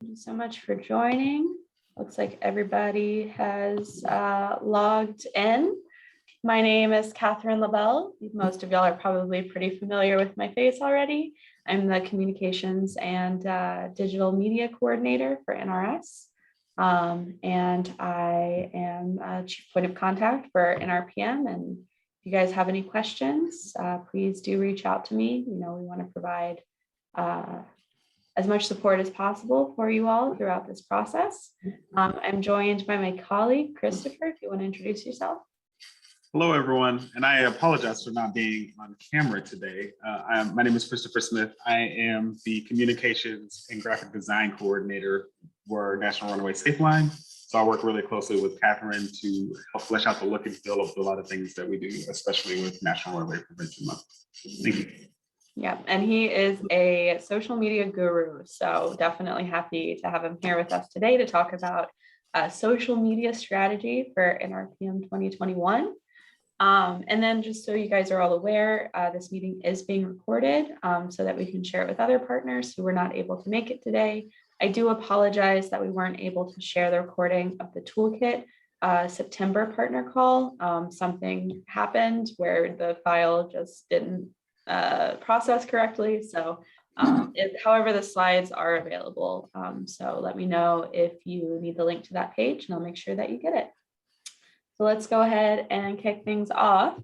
Thank you so much for joining. Looks like everybody has logged in. My name is Catherine LaBelle. Most of y'all are probably pretty familiar with my face already. I'm the Communications and Digital Media Coordinator for NRS. And I am Chief Point of Contact for NRPM. And if you guys have any questions, please do reach out to me. We want to provide as much support as possible for you all throughout this process. I'm joined by my colleague, Christopher, if you want to introduce yourself. Hello, everyone, and I apologize for not being on camera today. My name is Christopher Smith. I am the Communications and Graphic Design Coordinator for National Runaway Safe Line. So I work really closely with Catherine to help flesh out the look and feel of a lot of things that we do, especially with National Runaway Prevention Month. Thank you. Yeah, and he is a social media guru, so definitely happy to have him here with us today to talk about social media strategy for NRPM 2021. And then just so you guys are all aware, this meeting is being recorded so that we can share it with other partners who were not able to make it today. I do apologize that we weren't able to share the recording of the toolkit September partner call. Something happened where the file just didn't process correctly. So however, the slides are available. So let me know if you need the link to that page and I'll make sure that you get it. So let's go ahead and kick things off.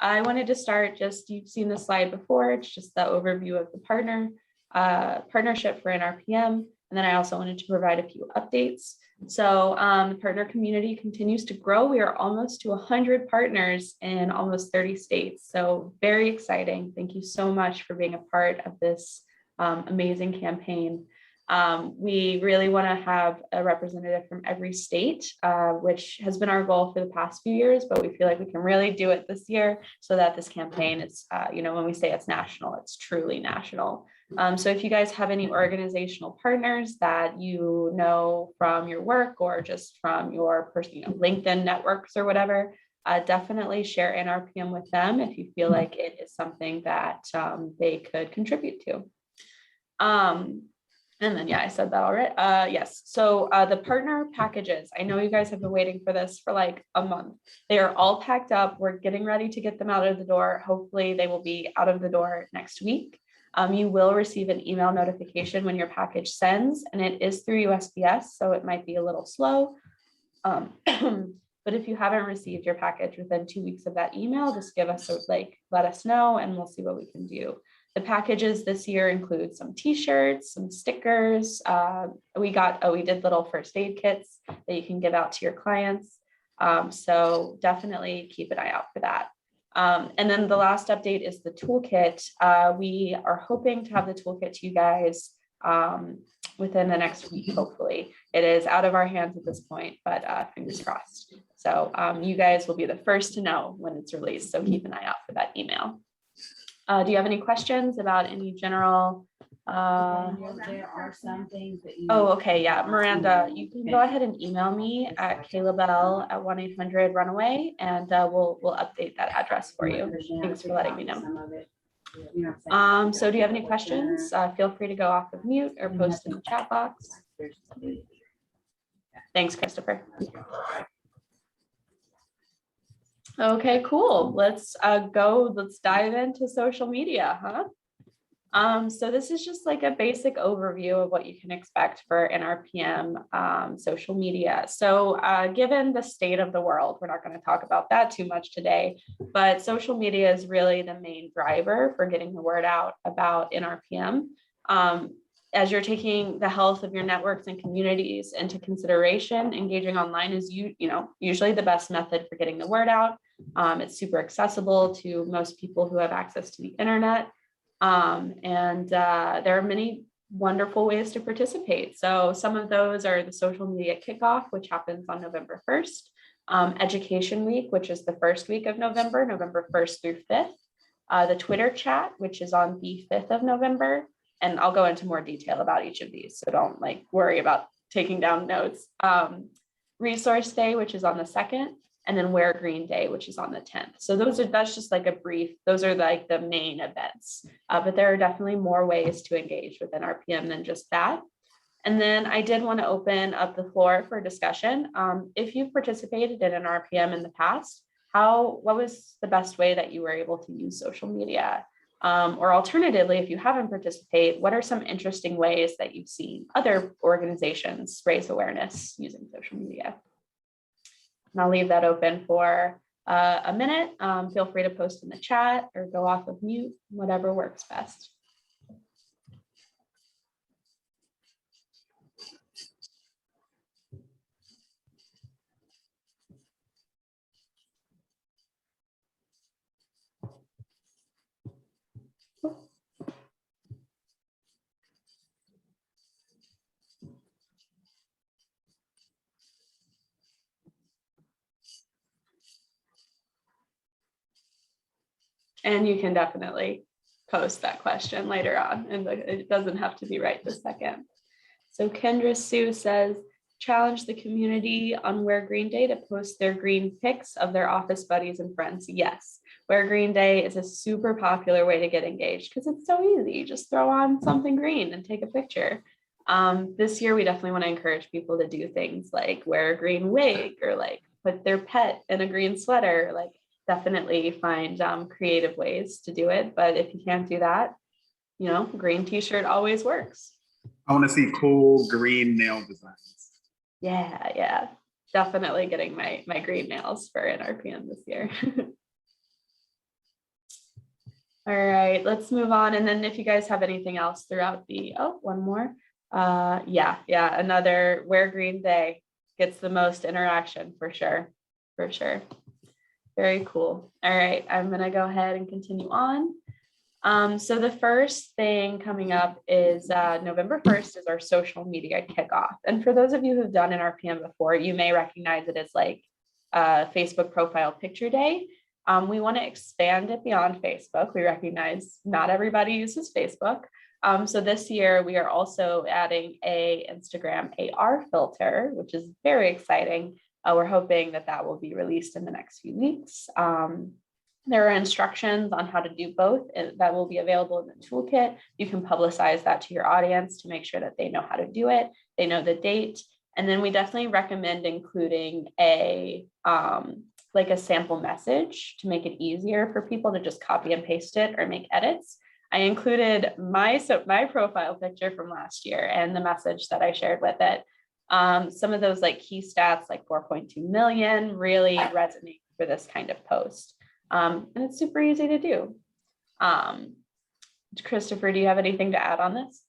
I wanted to start you've seen the slide before. It's just the overview of the partnership for NRPM. And then I also wanted to provide a few updates. So the partner community continues to grow. We are almost to 100 partners in almost 30 states. So very exciting. Thank you so much for being a part of this amazing campaign. We really want to have a representative from every state, which has been our goal for the past few years, but we feel like we can really do it this year so that this campaign is, when we say it's national, it's truly national. So if you guys have any organizational partners that you know from your work or just from your personal LinkedIn networks or whatever, definitely share NRPM with them if you feel like it is something that they could contribute to. And then, yeah, I said that already. Yes. So the partner packages, I know you guys have been waiting for this for like a month. They are all packed up. We're getting ready to get them out of the door. Hopefully they will be out of the door next week. You will receive an email notification when your package sends, and it is through USPS, so it might be a little slow. But if you haven't received your package within 2 weeks of that email, just give us let us know, and we'll see what we can do. The packages this year include some t-shirts, some stickers. We did little first aid kits that you can give out to your clients. So definitely keep an eye out for that. And then the last update is the toolkit. We are hoping to have the toolkit to you guys within the next week, hopefully. It is out of our hands at this point, but fingers crossed. So you guys will be the first to know when it's released, so keep an eye out for that email. Do you have any questions about any general? There are some things that you. Oh, okay, yeah, Miranda, you can go ahead and email me at KaylaBelle@1-800-RUNAWAY, and we'll update that address for you. Thanks for letting me know. So do you have any questions? Feel free to go off of mute or post in the chat box. Thanks, Christopher. Okay, cool. Let's dive into social media, huh? So this is just like a basic overview of what you can expect for NRPM social media. So given the state of the world, we're not going to talk about that too much today, but social media is really the main driver for getting the word out about NRPM. As you're taking the health of your networks and communities into consideration, engaging online is usually the best method for getting the word out. It's super accessible to most people who have access to the internet. And there are many wonderful ways to participate. So some of those are the social media kickoff, which happens on November 1st, Education Week, which is the first week of November 1st through 5th, the Twitter chat, which is on the 5th of November. And I'll go into more detail about each of these, so don't worry about taking down notes. Resource Day, which is on the 2nd, and then Wear Green Day, which is on the 10th. So that's just like a brief, those are like the main events, but there are definitely more ways to engage with NRPM than just that. And then I did want to open up the floor for discussion. If you've participated in an RPM in the past, what was the best way that you were able to use social media? Or alternatively, if you haven't participated, what are some interesting ways that you've seen other organizations raise awareness using social media? And I'll leave that open for a minute. Feel free to post in the chat or go off of mute, whatever works best. And you can definitely post that question later on, and it doesn't have to be right this second. So Kendra Sue says, challenge the community on Wear Green Day to post their green pics of their office buddies and friends. Yes, Wear Green Day is a super popular way to get engaged because it's so easy. You just throw on something green and take a picture. This year, we definitely want to encourage people to do things like wear a green wig or like put their pet in a green sweater, like definitely find creative ways to do it. But if you can't do that, you know, green t-shirt always works. I want to see cool green nail designs. Yeah, definitely getting my green nails for NRPM this year. All right, let's move on. And then if you guys have anything else throughout one more. Yeah, another Wear Green Day gets the most interaction for sure. Very cool. All right, I'm gonna go ahead and continue on. So the first thing coming up is November 1st is our social media kickoff. And for those of you who've done an RPM before, you may recognize it as like Facebook profile picture day. We want to expand it beyond Facebook. We recognize not everybody uses Facebook. So this year we are also adding a Instagram AR filter, which is very exciting. We're hoping that will be released in the next few weeks. There are instructions on how to do both that will be available in the toolkit. You can publicize that to your audience to make sure that they know how to do it. They know the date. And then we definitely recommend including a sample message to make it easier for people to just copy and paste it or make edits. I included my profile picture from last year and the message that I shared with it. Some of those like key stats like 4.2 million really resonate for this kind of post. And it's super easy to do. Christopher, do you have anything to add on this?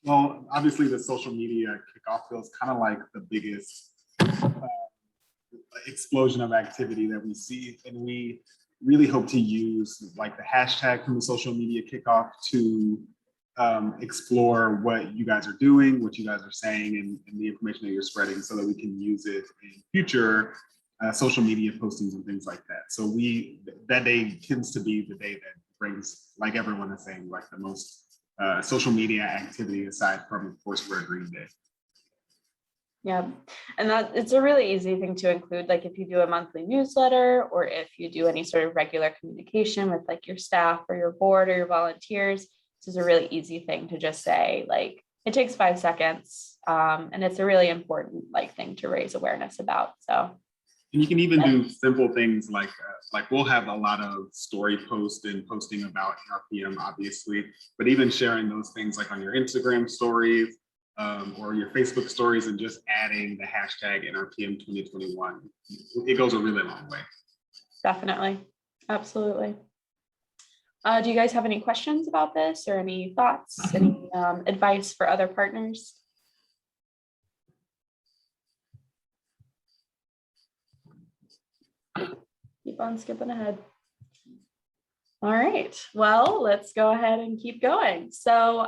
Well, obviously the social media kickoff feels kind of like the biggest explosion of activity that we see. And we really hope to use like the hashtag from the social media kickoff to explore what you guys are doing, what you guys are saying, and the information that you're spreading so that we can use it in future social media postings and things like that. So that day tends to be the day that brings, like everyone is saying, like the most social media activity aside from, of course, Wear Green Day. Yeah, and that it's a really easy thing to include, like if you do a monthly newsletter or if you do any sort of regular communication with like your staff or your board or your volunteers. This is a really easy thing to just say, like it takes 5 seconds, and it's a really important like thing to raise awareness about. So. And you can even do simple things like we'll have a lot of story posts and posting about NRPM, obviously, but even sharing those things like on your Instagram stories or your Facebook stories and just adding the hashtag NRPM2021. It goes a really long way. Definitely. Absolutely. Do you guys have any questions about this or any thoughts, any advice for other partners? Keep on skipping ahead. All right, well, let's go ahead and keep going. So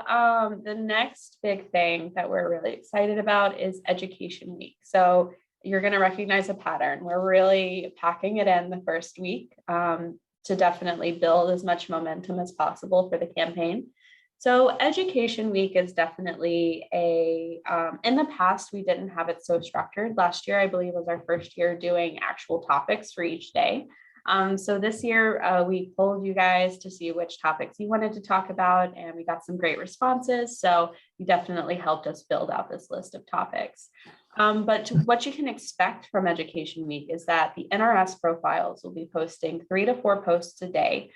the next big thing that we're really excited about is Education Week. So you're going to recognize a pattern. We're really packing it in the first week to definitely build as much momentum as possible for the campaign. So Education Week is definitely in the past, we didn't have it so structured. Last year, I believe, was our first year doing actual topics for each day. So this year, we polled you guys to see which topics you wanted to talk about, and we got some great responses. So you definitely helped us build out this list of topics. But what you can expect from Education Week is that the NRS profiles will be posting 3 to 4 posts a day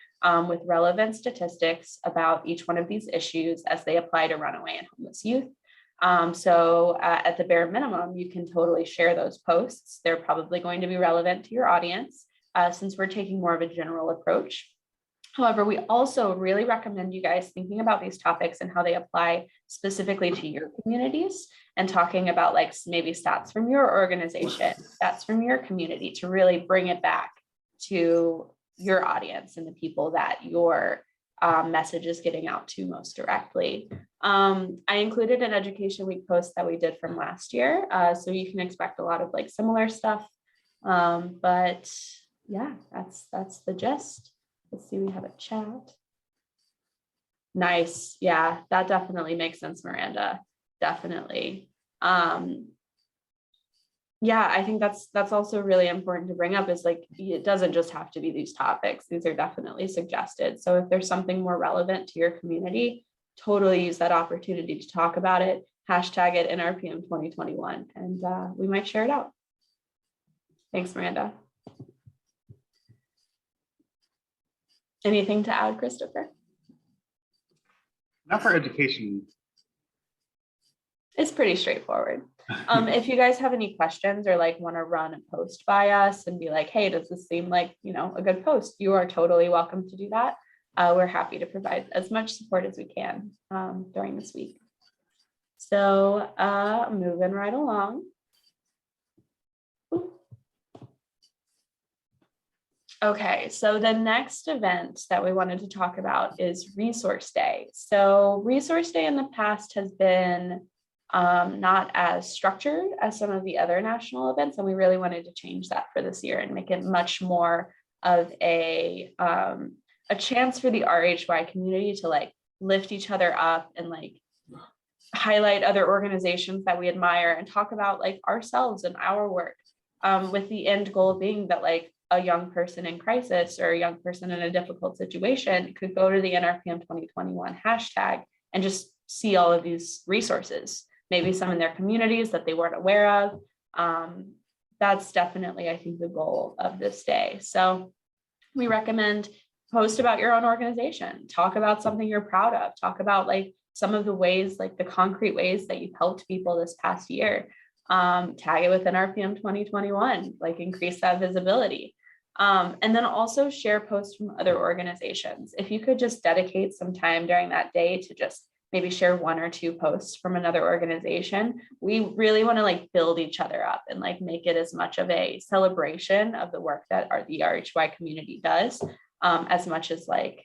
with relevant statistics about each one of these issues as they apply to runaway and homeless youth. So at the bare minimum, you can totally share those posts. They're probably going to be relevant to your audience since we're taking more of a general approach. However, we also really recommend you guys thinking about these topics and how they apply specifically to your communities and talking about like maybe stats from your organization, stats from your community to really bring it back to your audience and the people that your message is getting out to most directly. I included an Education Week post that we did from last year, so you can expect a lot of like similar stuff. But yeah, that's the gist. Let's see, we have a chat. Nice. Yeah, that definitely makes sense, Miranda. Definitely. Yeah, I think that's also really important to bring up is like, it doesn't just have to be these topics. These are definitely suggested. So if there's something more relevant to your community, totally use that opportunity to talk about it. Hashtag it NRPM2021, and we might share it out. Thanks, Miranda. Anything to add, Christopher? Not for education. It's pretty straightforward. If you guys have any questions or like want to run a post by us and be like, hey, does this seem like, you know, a good post? You are totally welcome to do that. We're happy to provide as much support as we can during this week. So moving right along. Okay, so the next event that we wanted to talk about is Resource Day. So Resource Day in the past has been not as structured as some of the other national events, and we really wanted to change that for this year and make it much more of a chance for the RHY community to like lift each other up and like highlight other organizations that we admire and talk about like ourselves and our work, with the end goal being that like a young person in crisis or a young person in a difficult situation could go to the NRPM 2021 hashtag and just see all of these resources, maybe some in their communities that they weren't aware of. That's definitely, I think, the goal of this day. So we recommend post about your own organization, talk about something you're proud of, talk about like some of the ways, like the concrete ways that you've helped people this past year. Tag it with NRPM 2021, like increase that visibility. And then also share posts from other organizations. If you could just dedicate some time during that day to just maybe share 1 or 2 posts from another organization, we really want to like build each other up and like make it as much of a celebration of the work that the RHY community does, as much as like,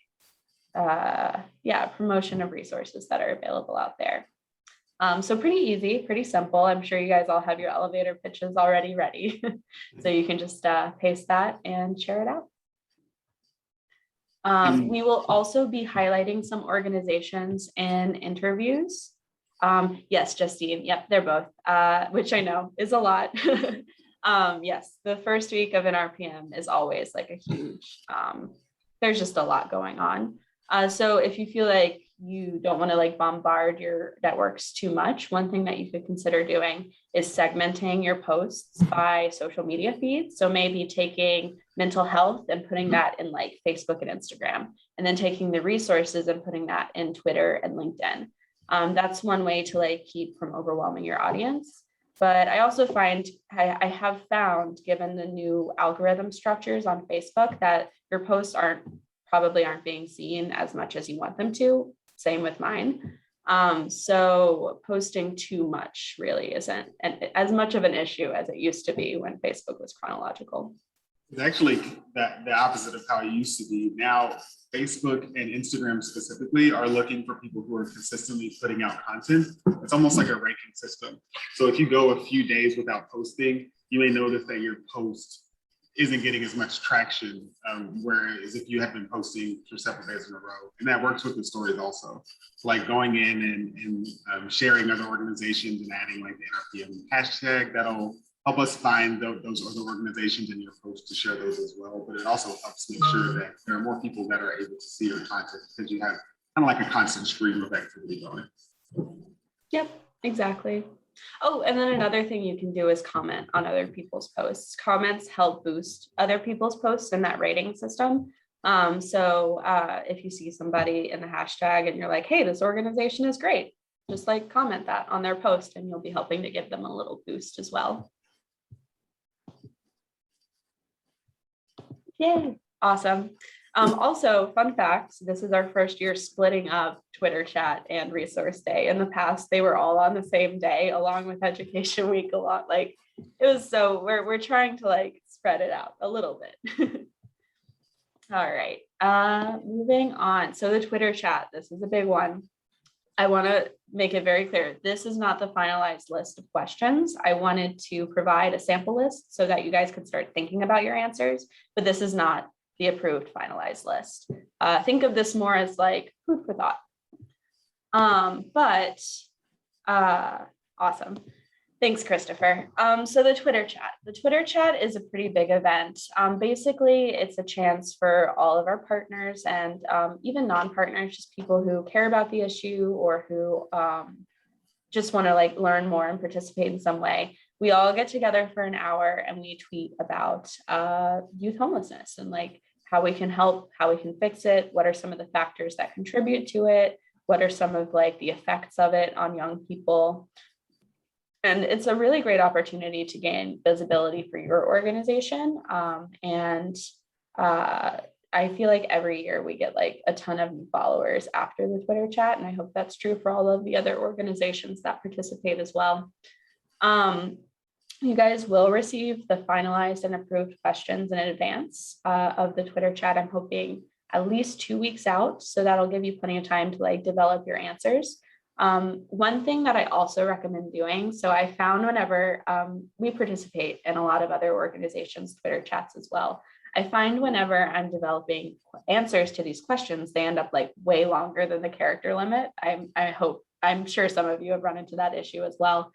promotion of resources that are available out there. So pretty easy, pretty simple. I'm sure you guys all have your elevator pitches already ready. So you can just paste that and share it out. We will also be highlighting some organizations in interviews. Yes, Justine, yep, they're both, which I know is a lot. Yes, the first week of NRPM is always like a huge, there's just a lot going on. So if you feel like you don't want to like bombard your networks too much, one thing that you could consider doing is segmenting your posts by social media feeds. So maybe taking mental health and putting that in like Facebook and Instagram, and then taking the resources and putting that in Twitter and LinkedIn. That's one way to like keep from overwhelming your audience. But I also find, I have found, given the new algorithm structures on Facebook, that your posts probably aren't being seen as much as you want them to. Same with mine. So posting too much really isn't as much of an issue as it used to be when Facebook was chronological. It's actually the opposite of how it used to be. Now, Facebook and Instagram specifically are looking for people who are consistently putting out content. It's almost like a ranking system. So if you go a few days without posting, you may notice that your post isn't getting as much traction, whereas if you have been posting for several days in a row. And that works with the stories also, like going in and sharing other organizations and adding like the NRPM hashtag, that'll help us find those other organizations in your post to share those as well. But it also helps make sure that there are more people that are able to see your content because you have kind of like a constant stream of activity going. Yep, exactly. Oh, and then another thing you can do is comment on other people's posts. Comments help boost other people's posts in that rating system. So if you see somebody in the hashtag and you're like, hey, this organization is great, just like comment that on their post and you'll be helping to give them a little boost as well. Yay, awesome. Also, fun fact, this is our first year splitting up Twitter chat and resource day. In the past, they were all on the same day along with education week a lot. Like it was, so we're trying to like spread it out a little bit. All right, moving on. So the Twitter chat, this is a big one. I want to make it very clear. This is not the finalized list of questions. I wanted to provide a sample list so that you guys could start thinking about your answers, but this is not the approved finalized list. Think of this more as like food for thought. Awesome. Thanks, Christopher. So the Twitter chat is a pretty big event. Basically, it's a chance for all of our partners and even non-partners, just people who care about the issue or who just want to like learn more and participate in some way. We all get together for an hour and we tweet about youth homelessness and like how we can help, how we can fix it, what are some of the factors that contribute to it, what are some of like the effects of it on young people. And it's a really great opportunity to gain visibility for your organization. I feel like every year we get like a ton of new followers after the Twitter chat. And I hope that's true for all of the other organizations that participate as well. You guys will receive the finalized and approved questions in advance of the Twitter chat. I'm hoping at least 2 weeks out. So that'll give you plenty of time to like develop your answers. One thing that I also recommend doing, so I found whenever we participate in a lot of other organizations' Twitter chats as well, I find whenever I'm developing answers to these questions, they end up like way longer than the character limit. I'm sure some of you have run into that issue as well.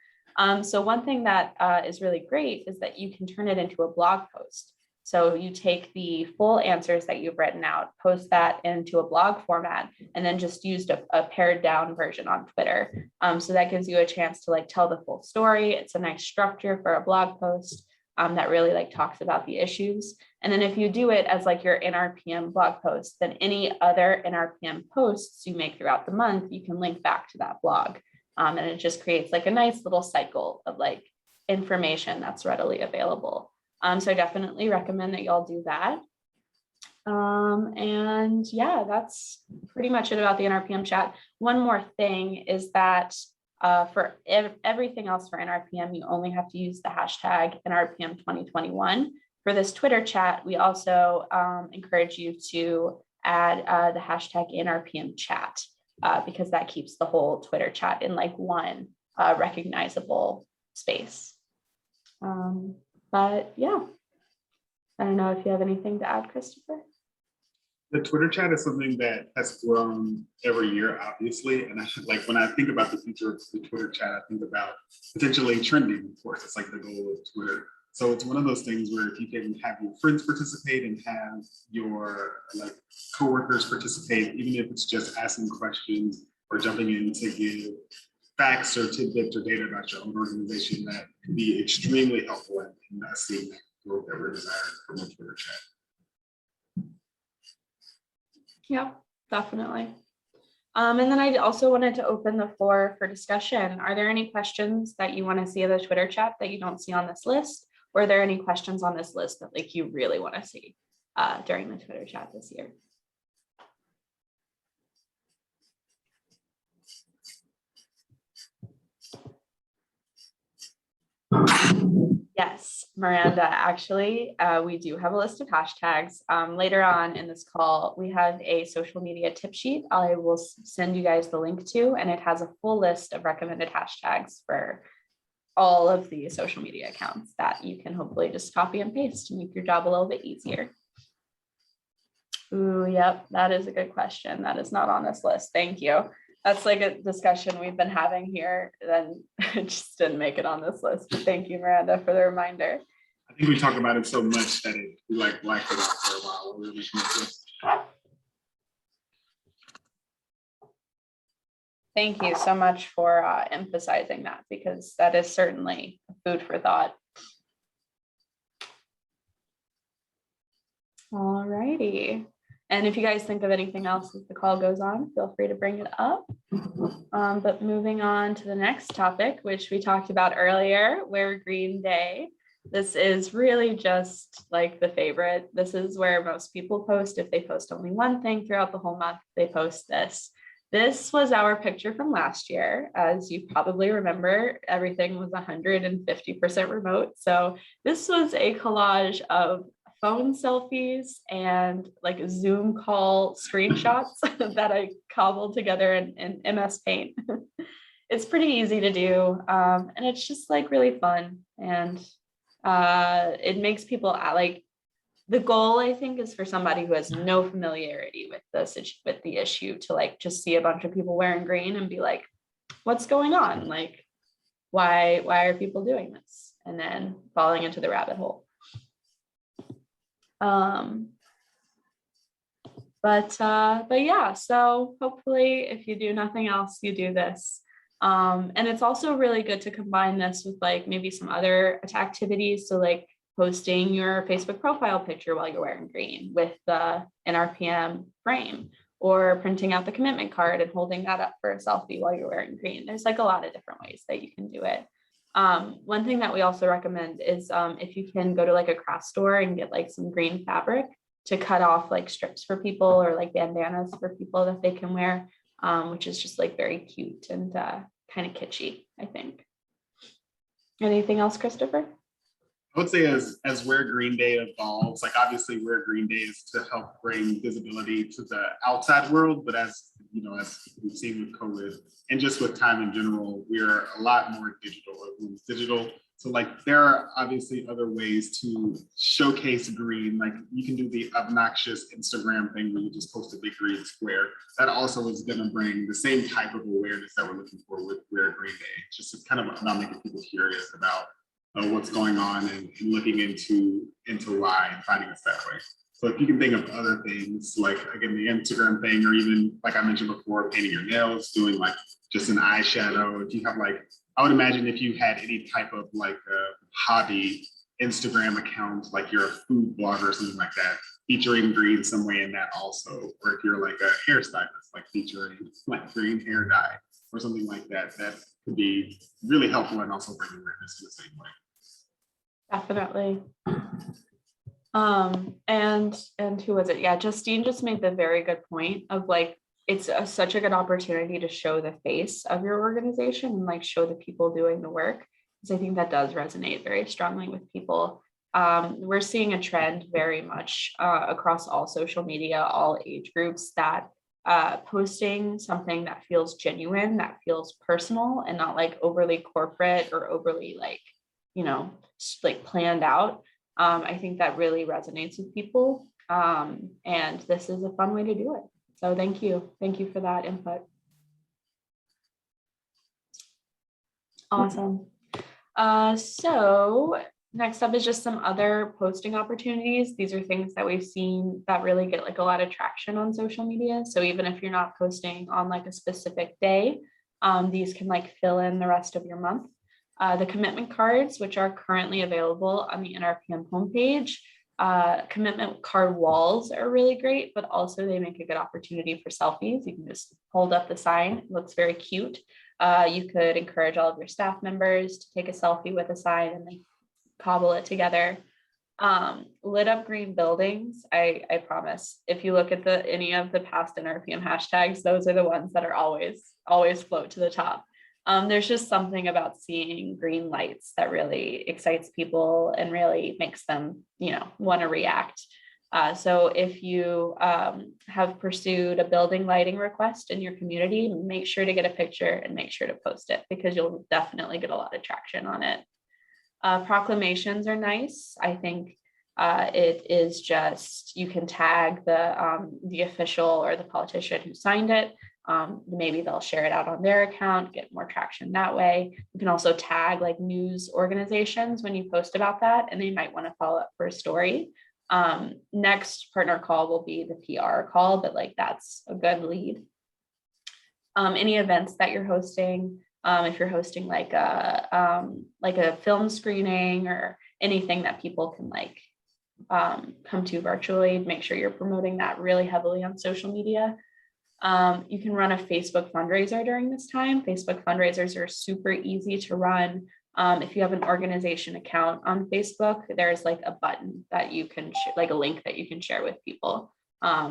So one thing that is really great is that you can turn it into a blog post. So you take the full answers that you've written out, post that into a blog format, and then just used a pared down version on Twitter. So that gives you a chance to like tell the full story. It's a nice structure for a blog post that really like talks about the issues. And then if you do it as like your NRPM blog post, then any other NRPM posts you make throughout the month, you can link back to that blog. And it just creates like a nice little cycle of like information that's readily available. So I definitely recommend that y'all do that. And yeah, that's pretty much it about the NRPM chat. One more thing is that for everything else for NRPM, you only have to use the hashtag NRPM2021. For this Twitter chat, we also encourage you to add the hashtag NRPM chat because that keeps the whole Twitter chat in like one recognizable space. But yeah, I don't know if you have anything to add, Christopher. The Twitter chat is something that has grown every year, obviously. And like when I think about the future of the Twitter chat, I think about potentially trending. Of course, it's like the goal of Twitter. So it's one of those things where if you can have your friends participate and have your like coworkers participate, even if it's just asking questions or jumping in to give facts or tidbits or data about your own organization, that can be extremely helpful in seeing that growth that we're desiring from the Twitter chat. Yeah, definitely. And then I also wanted to open the floor for discussion. Are there any questions that you want to see in the Twitter chat that you don't see on this list? Or are there any questions on this list that like you really want to see during the Twitter chat this year? Yes, Miranda, actually, we do have a list of hashtags. Later on in this call, we have a social media tip sheet I will send you guys the link to, and it has a full list of recommended hashtags for all of the social media accounts that you can hopefully just copy and paste to make your job a little bit easier. Ooh, yep, that is a good question. That is not on this list. Thank you. That's like a discussion we've been having here, then it just didn't make it on this list. But thank you, Miranda, for the reminder. I think we talked about it so much that we like blacked it out for a while while we were making this list. Thank you so much for emphasizing that, because that is certainly food for thought. All righty. And if you guys think of anything else as the call goes on, feel free to bring it up. But moving on to the next topic, which we talked about earlier, Wear Green Day. This is really just like the favorite. This is where most people post. If they post only one thing throughout the whole month, they post this. This was our picture from last year. As you probably remember, everything was 150% remote. So this was a collage of phone selfies and like Zoom call screenshots that I cobbled together in MS Paint. It's pretty easy to do, and it's just like really fun, and it makes people like, the goal, I think, is for somebody who has no familiarity with the issue to like just see a bunch of people wearing green and be like, what's going on? Like, why are people doing this? And then falling into the rabbit hole. But yeah, so hopefully if you do nothing else, you do this. And it's also really good to combine this with like maybe some other activities. So like posting your Facebook profile picture while you're wearing green with the NRPM frame, or printing out the commitment card and holding that up for a selfie while you're wearing green. There's like a lot of different ways that you can do it. One thing that we also recommend is if you can go to like a craft store and get like some green fabric to cut off like strips for people, or like bandanas for people that they can wear, which is just like very cute and kind of kitschy, I think. Anything else, Christopher? I would say as Wear Green Day evolves, like obviously Wear Green Day is to help bring visibility to the outside world, but as you know, as we've seen with COVID and just with time in general, we're a lot more digital. So like there are obviously other ways to showcase green. Like you can do the obnoxious Instagram thing where you just post a big green square. That also is going to bring the same type of awareness that we're looking for with Wear Green Day. It's kind of about making people curious about what's going on and looking into why and finding us that way. So if you can think of other things, like again, the Instagram thing, or even like I mentioned before, painting your nails, doing like just an eyeshadow. If you have like, I would imagine if you had any type of like a hobby Instagram account, like you're a food blogger or something like that, featuring green some way in that also. Or if you're like a hairstylist, like featuring like green hair dye or something like that, that could be really helpful and also bring awareness in the same way. Definitely. And who was it? Yeah, Justine just made the very good point of like, it's such a good opportunity to show the face of your organization and like show the people doing the work, because I think that does resonate very strongly with people. We're seeing a trend very much across all social media, all age groups, that posting something that feels genuine, that feels personal, and not like overly corporate or overly like, you know, like planned out. I think that really resonates with people. And this is a fun way to do it. So thank you. Thank you for that input. Awesome. So next up is just some other posting opportunities. These are things that we've seen that really get like a lot of traction on social media. So even if you're not posting on like a specific day, these can like fill in the rest of your month. The commitment cards, which are currently available on the NRPM homepage. Commitment card walls are really great, but also they make a good opportunity for selfies. You can just hold up the sign. It looks very cute. You could encourage all of your staff members to take a selfie with a sign and they cobble it together. Lit up green buildings. I promise, if you look at any of the past NRPM hashtags, those are the ones that are always float to the top. There's just something about seeing green lights that really excites people and really makes them, you know, want to react. So if you have pursued a building lighting request in your community, make sure to get a picture and make sure to post it, because you'll definitely get a lot of traction on it. Proclamations are nice. I think it is just, you can tag the official or the politician who signed it. maybe they'll share it out on their account, get more traction that way. You can also tag like news organizations when you post about that, and they might want to follow up for a story. Next partner call will be the PR call, but like that's a good lead. Any events that you're hosting, if you're hosting like a film screening or anything that people can like come to virtually, make sure you're promoting that really heavily on social media. You can run a Facebook fundraiser during this time. Facebook fundraisers are super easy to run. If you have an organization account on Facebook, there's like a button that you can like a link that you can share with people.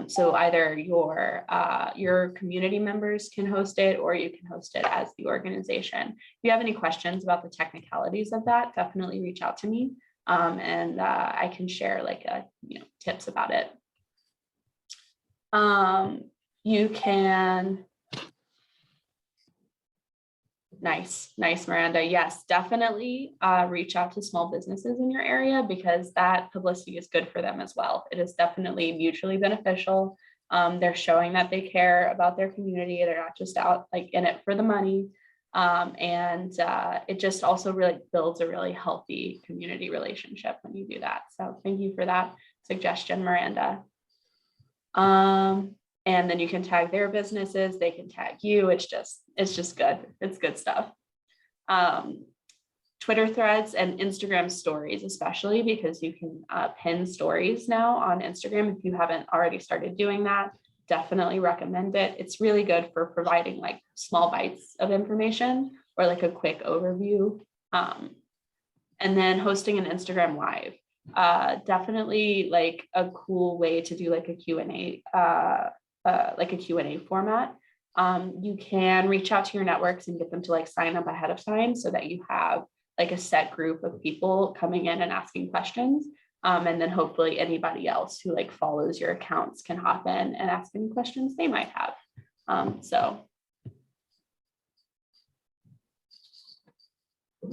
So either your community members can host it, or you can host it as the organization. If you have any questions about the technicalities of that, definitely reach out to me, and I can share like tips about it. You can. Nice, Miranda. Yes, definitely reach out to small businesses in your area, because that publicity is good for them as well. It is definitely mutually beneficial. They're showing that they care about their community. They're not just out like in it for the money. And it just also really builds a really healthy community relationship when you do that. So thank you for that suggestion, Miranda. And then you can tag their businesses, they can tag you. It's just good. It's good stuff. Twitter threads and Instagram stories, especially because you can pin stories now on Instagram. If you haven't already started doing that, definitely recommend it. It's really good for providing like small bites of information or like a quick overview. And then hosting an Instagram live, definitely like a cool way to do like a Q&A, like a Q&A format. You can reach out to your networks and get them to like sign up ahead of time so that you have like a set group of people coming in and asking questions. And then hopefully anybody else who like follows your accounts can hop in and ask any questions they might have. So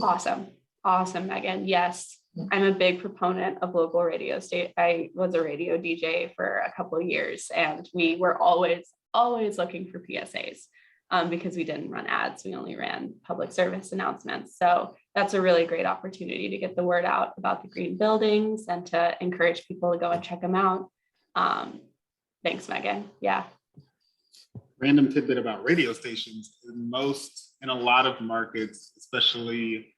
awesome, Megan. Yes, I'm a big proponent of local radio station. I was a radio DJ for a couple of years, and we were always looking for PSAs because we didn't run ads. We only ran public service announcements. So that's a really great opportunity to get the word out about the green buildings and to encourage people to go and check them out. Thanks, Megan. Yeah. Random tidbit about radio stations. In a lot of markets, especially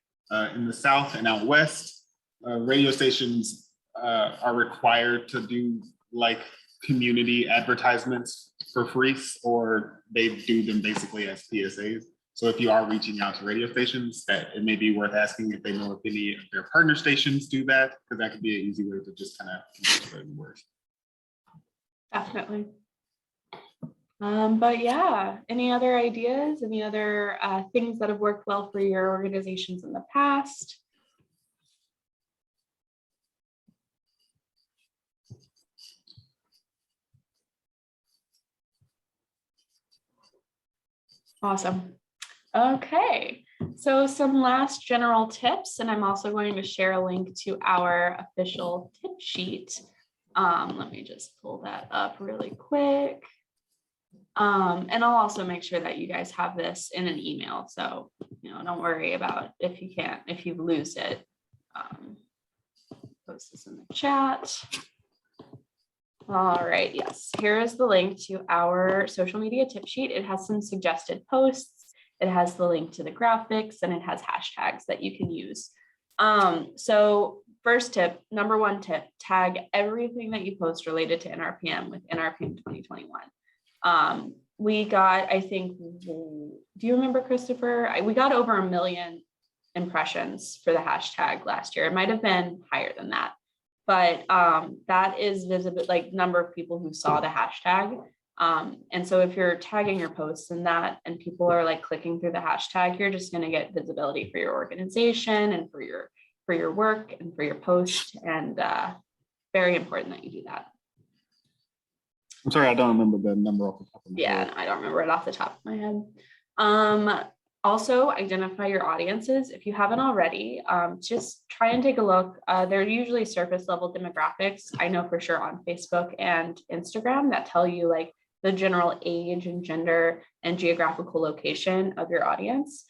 in the South and out West, radio stations are required to do like community advertisements for free, or they do them basically as PSAs. So if you are reaching out to radio stations, that it may be worth asking if they know if any of their partner stations do that, because that could be an easy way to just kind of spread the word. Definitely. But yeah, any other ideas, any other things that have worked well for your organizations in the past? Awesome. Okay, so some last general tips, and I'm also going to share a link to our official tip sheet. Let me just pull that up really quick. And I'll also make sure that you guys have this in an email. So, don't worry about if you lose it. Post this in the chat. All right, yes, here is the link to our social media tip sheet. It has some suggested posts. It has the link to the graphics, and it has hashtags that you can use. So first tip, number one tip, tag everything that you post related to NRPM with NRPM 2021. We got, I think, do you remember, Christopher? We got over 1 million impressions for the hashtag last year. It might have been higher than that, but that is visible, like number of people who saw the hashtag. And so if you're tagging your posts in that and people are like clicking through the hashtag, you're just going to get visibility for your organization and for your work and for your post. And very important that you do that. I'm sorry, I don't remember the number off the top of my head. Yeah, I don't remember it off the top of my head. Also, identify your audiences. If you haven't already, just try and take a look. They're usually surface level demographics. I know for sure on Facebook and Instagram that tell you like the general age and gender and geographical location of your audience.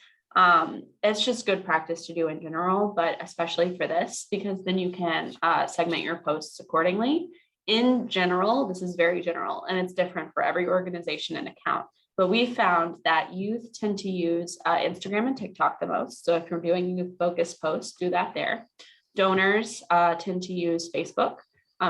It's just good practice to do in general, but especially for this, because then you can segment your posts accordingly. In general, this is very general and it's different for every organization and account. But we found that youth tend to use Instagram and TikTok the most. So if you're doing youth focused posts, do that there. Donors tend to use Facebook.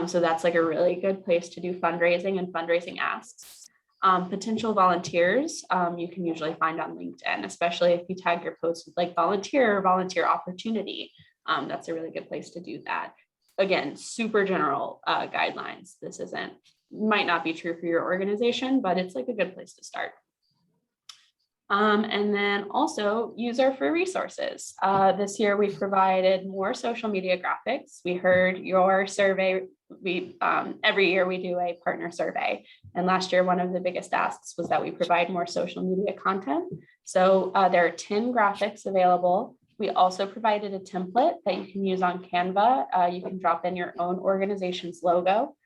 So that's like a really good place to do fundraising and fundraising asks. Potential volunteers, you can usually find on LinkedIn, especially if you tag your posts with like volunteer or volunteer opportunity. That's a really good place to do that. Again, super general guidelines. This might not be true for your organization, but it's like a good place to start. And then also use our free resources. This year we provided more social media graphics. We heard your survey. Every year we do a partner survey. And last year, one of the biggest asks was that we provide more social media content. So there are 10 graphics available. We also provided a template that you can use on Canva. You can drop in your own organization's logo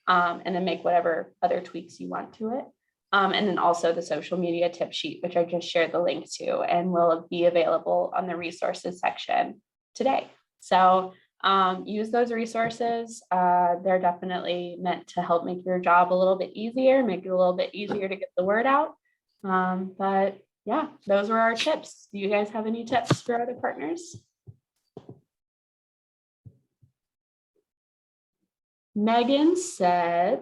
and then make whatever other tweaks you want to it. And then also the social media tip sheet, which I just shared the link to and will be available on the resources section today. So use those resources. They're definitely meant to help make your job a little bit easier, make it a little bit easier to get the word out. But yeah, those were our tips. Do you guys have any tips for other partners? Megan said,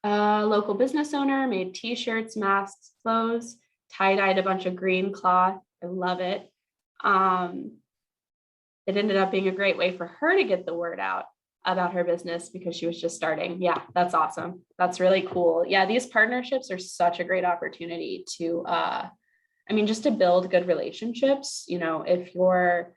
local business owner made t-shirts, masks, clothes, tie-dyed a bunch of green cloth. I love it. It ended up being a great way for her to get the word out about her business because she was just starting. Yeah, that's awesome. That's really cool. Yeah, these partnerships are such a great opportunity to, just to build good relationships, if you're,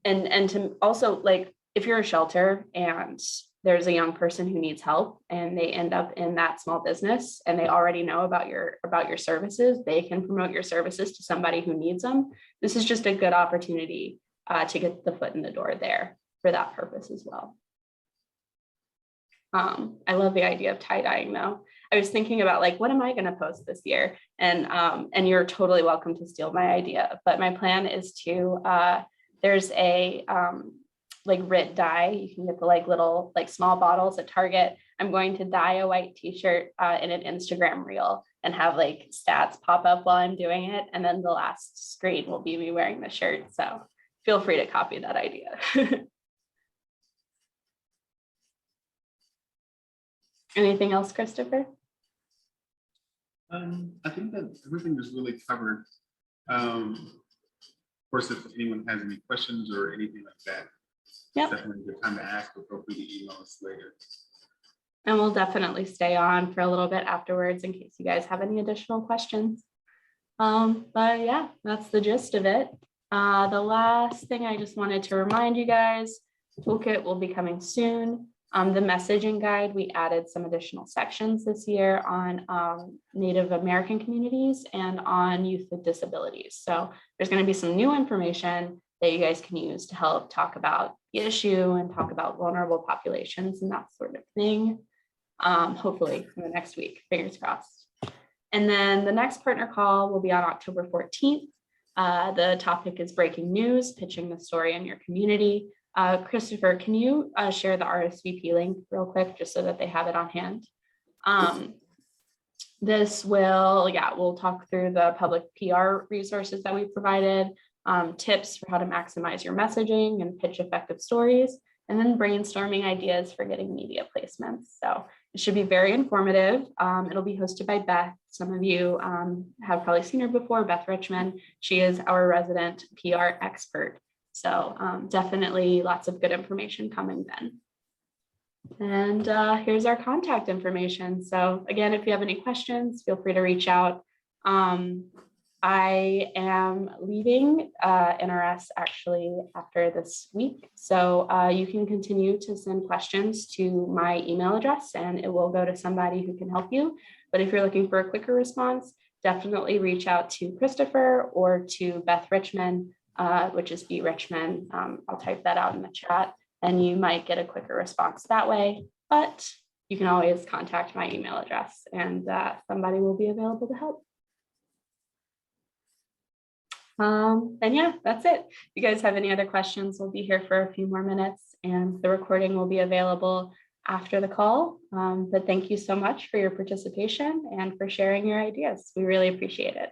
and to also like, if you're a shelter and there's a young person who needs help and they end up in that small business and they already know about your services, they can promote your services to somebody who needs them. This is just a good opportunity to get the foot in the door there for that purpose as well. I love the idea of tie-dyeing though. I was thinking about like, what am I going to post this year? And you're totally welcome to steal my idea. But my plan is to, there's a like RIT dye. You can get the like little like small bottles at Target. I'm going to dye a white t-shirt in an Instagram reel and have like stats pop up while I'm doing it. And then the last screen will be me wearing the shirt. So feel free to copy that idea. Anything else, Christopher? I think that everything is really covered. Of course, if anyone has any questions or anything like that, Yep. it's definitely a good time to ask, but feel free to email us later. And we'll definitely stay on for a little bit afterwards in case you guys have any additional questions. But yeah, that's the gist of it. The last thing I just wanted to remind you guys, toolkit will be coming soon. The messaging guide, we added some additional sections this year on Native American communities and on youth with disabilities. So there's going to be some new information that you guys can use to help talk about the issue and talk about vulnerable populations and that sort of thing. Hopefully in the next week, fingers crossed. And then the next partner call will be on October 14th. The topic is breaking news, pitching the story in your community. Christopher, can you share the RSVP link real quick, just so that they have it on hand? We'll talk through the public PR resources that we provided, tips for how to maximize your messaging and pitch effective stories, and then brainstorming ideas for getting media placements. So it should be very informative. It'll be hosted by Beth. Some of you have probably seen her before, Beth Richmond. She is our resident PR expert. So definitely lots of good information coming then. And here's our contact information. So again, if you have any questions, feel free to reach out. I am leaving NRS actually after this week. So you can continue to send questions to my email address and it will go to somebody who can help you. But if you're looking for a quicker response, definitely reach out to Christopher or to Beth Richmond, which is B Richmond. I'll type that out in the chat and you might get a quicker response that way. But you can always contact my email address and somebody will be available to help. And yeah, that's it. If you guys have any other questions, we'll be here for a few more minutes and the recording will be available after the call. But thank you so much for your participation and for sharing your ideas. We really appreciate it.